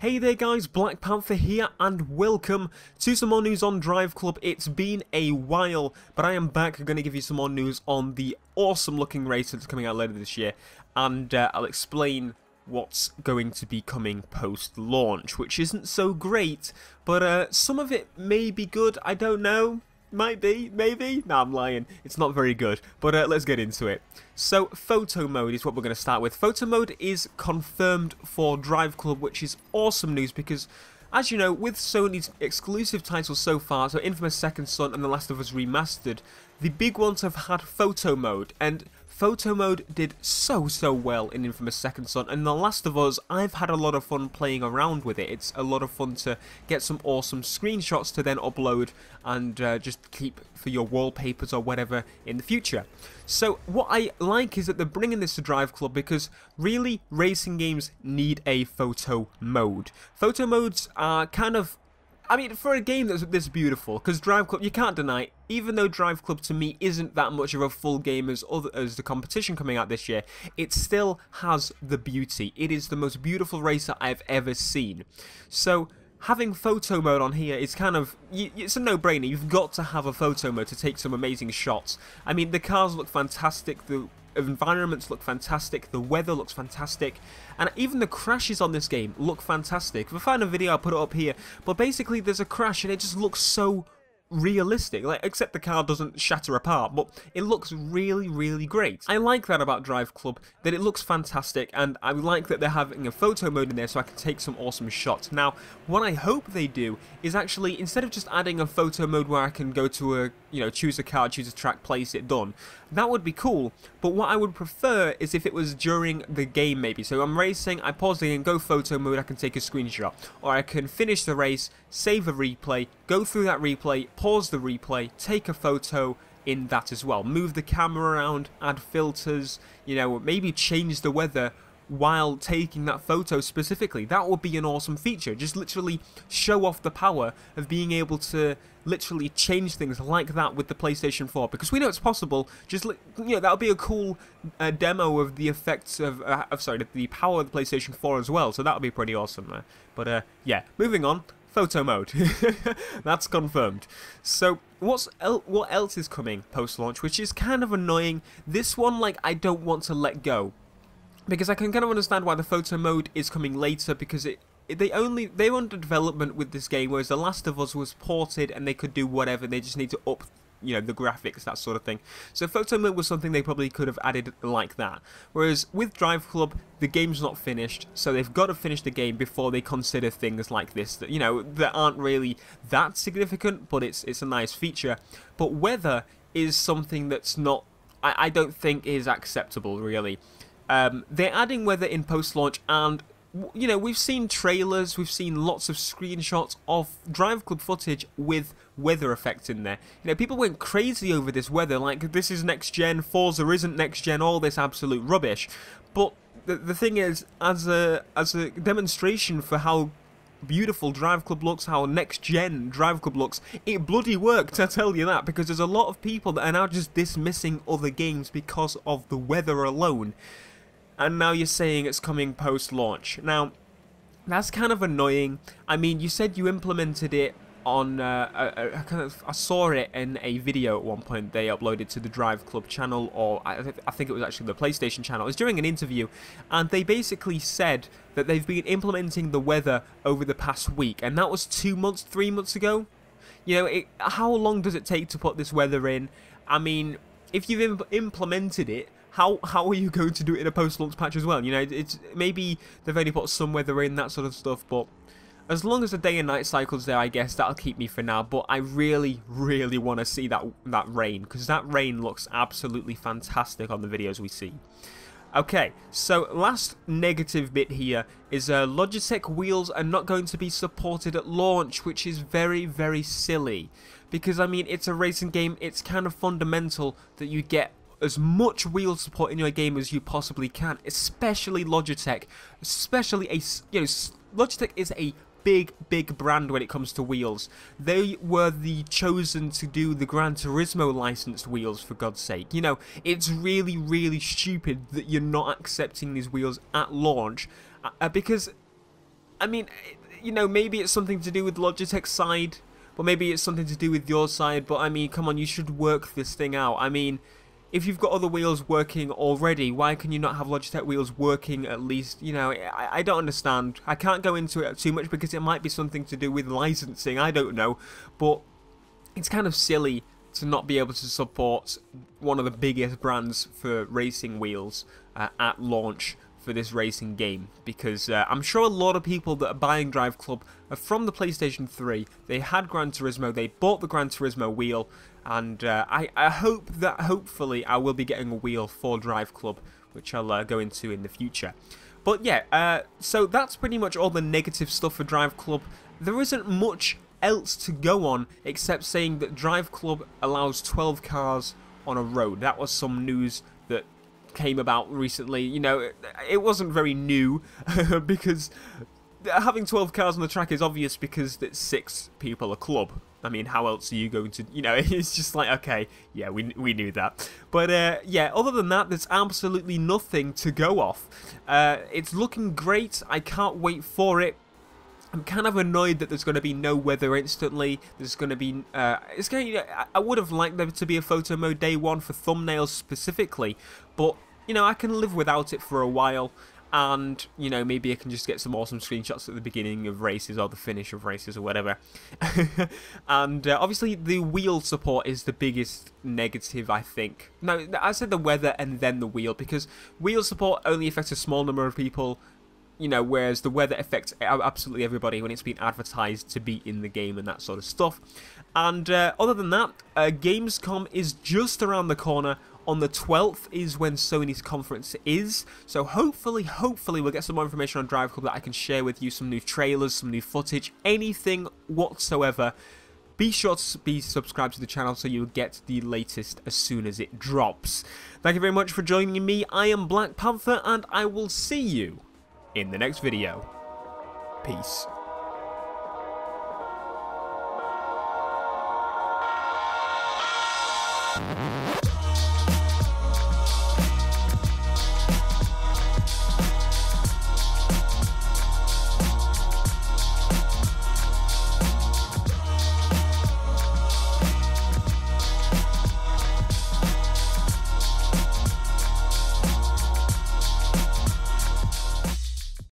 Hey there guys, BlackPanthaa here and welcome to some more news on DriveClub. It's been a while, but I am back. I'm going to give you some more news on the awesome looking race that's coming out later this year, and I'll explain what's going to be coming post-launch, which isn't so great, but some of it may be good, I don't know. Might be, maybe? No, I'm lying. It's not very good. But let's get into it. So, photo mode is what we're going to start with. Photo mode is confirmed for DriveClub, which is awesome news because, as you know, with Sony's exclusive titles so far, so Infamous Second Son and The Last of Us Remastered, the big ones have had photo mode, and photo mode did so well in Infamous Second Son, and The Last of Us, I've had a lot of fun playing around with it. It's a lot of fun to get some awesome screenshots to then upload and just keep for your wallpapers or whatever in the future. So what I like is that they're bringing this to DriveClub because really racing games need a photo mode. Photo modes are kind of, I mean, for a game that's this beautiful, because DriveClub, you can't deny, even though DriveClub to me isn't that much of a full game as the competition coming out this year, it still has the beauty. It is the most beautiful racer I've ever seen. So having photo mode on here is kind of, it's a no-brainer. You've got to have a photo mode to take some amazing shots. I mean, the cars look fantastic, the environments look fantastic, the weather looks fantastic, and even the crashes on this game look fantastic. If I find a video, I'll put it up here, but basically there's a crash and it just looks so realistic, like, except the car doesn't shatter apart, but it looks really great. I like that about DriveClub, that it looks fantastic, and I like that they're having a photo mode in there so I can take some awesome shots. Now, what I hope they do is actually, instead of just adding a photo mode where I can go to a, choose a car, choose a track, place it, done, that would be cool, but what I would prefer is if it was during the game maybe. So I'm racing, I pause the game, go photo mode, I can take a screenshot, or I can finish the race, save a replay, go through that replay, pause the replay, take a photo in that as well. Move the camera around, add filters, maybe change the weather while taking that photo specifically. That would be an awesome feature. Just literally show off the power of being able to literally change things like that with the PlayStation 4, because we know it's possible. Just that would be a cool demo of the effects of the power of the PlayStation 4 as well. So that would be pretty awesome. But yeah, moving on. Photo mode. That's confirmed. So what else is coming post-launch, which is kind of annoying. This one, I don't want to let go, because I can kind of understand why the photo mode is coming later, because they were under development with this game, whereas The Last of Us was ported and they could do whatever. They just need to up the graphics, that sort of thing. So photo mode was something they probably could have added like that. Whereas with DriveClub, the game's not finished, so they've got to finish the game before they consider things like this that that aren't really that significant, but it's a nice feature. But weather is something that's not, I don't think is acceptable really. They're adding weather in post-launch, and we've seen trailers, we've seen lots of screenshots of DriveClub footage with weather effects in there. People went crazy over this weather, like this is next gen, Forza isn't next gen, all this absolute rubbish. But the thing is, as a demonstration for how beautiful DriveClub looks, how next gen DriveClub looks, it bloody worked, I tell you that, because there's a lot of people that are now just dismissing other games because of the weather alone. And now you're saying it's coming post-launch. Now, that's kind of annoying. I mean, you said you implemented it on, I saw it in a video at one point they uploaded to the DriveClub channel, or I think it was actually the PlayStation channel. It was during an interview, and they basically said that they've been implementing the weather over the past week, and that was 2 months, 3 months ago. How long does it take to put this weather in? I mean, if you've implemented it, how are you going to do it in a post-launch patch as well? It's maybe they've only put some weather in, that sort of stuff, but as long as the day and night cycle's there, I guess that'll keep me for now. But I really want to see that rain, because that rain looks absolutely fantastic on the videos we see. Okay, so last negative bit here is Logitech wheels are not going to be supported at launch, which is very silly, because I mean, it's a racing game. It's kind of fundamental that you get as much wheel support in your game as you possibly can, especially Logitech. Logitech is a big brand when it comes to wheels. They were the chosen to do the Gran Turismo licensed wheels, for God's sake. It's really stupid that you're not accepting these wheels at launch, because I mean, you know, maybe it's something to do with Logitech's side, but maybe it's something to do with your side, but I mean, come on, you should work this thing out. I mean, if you've got other wheels working already, why can you not have Logitech wheels working at least? You know, I don't understand. I can't go into it too much because it might be something to do with licensing, I don't know, but it's kind of silly to not be able to support one of the biggest brands for racing wheels at launch for this racing game, because I'm sure a lot of people that are buying DriveClub are from the PlayStation 3. They had Gran Turismo, they bought the Gran Turismo wheel, and I hope that hopefully I will be getting a wheel for DriveClub, which I'll go into in the future. But yeah, so that's pretty much all the negative stuff for DriveClub. There isn't much else to go on except saying that DriveClub allows 12 cars on a road. That was some news that came about recently. You know, it wasn't very new because having 12 cars on the track is obvious because it's 6 people a club. I mean, how else are you going to, you know, it's just like, okay, yeah, we knew that. But yeah, other than that, there's absolutely nothing to go off. It's looking great. I can't wait for it. I'm kind of annoyed that there's going to be no weather instantly. There's going to be, I would have liked there to be a photo mode day one for thumbnails specifically, but, you know, I can live without it for a while, and, you know, maybe I can just get some awesome screenshots at the beginning of races or the finish of races or whatever. And obviously the wheel support is the biggest negative, I think. No, I said the weather and then the wheel, because wheel support only affects a small number of people, you know, whereas the weather affects absolutely everybody when it's been advertised to be in the game and that sort of stuff. And other than that, Gamescom is just around the corner. On the 12th is when Sony's conference is, so hopefully we'll get some more information on DriveClub that I can share with you, some new trailers, some new footage, anything whatsoever. Be sure to be subscribed to the channel so you'll get the latest as soon as it drops. Thank you very much for joining me. I am BlackPanthaa, and I will see you in the next video. Peace.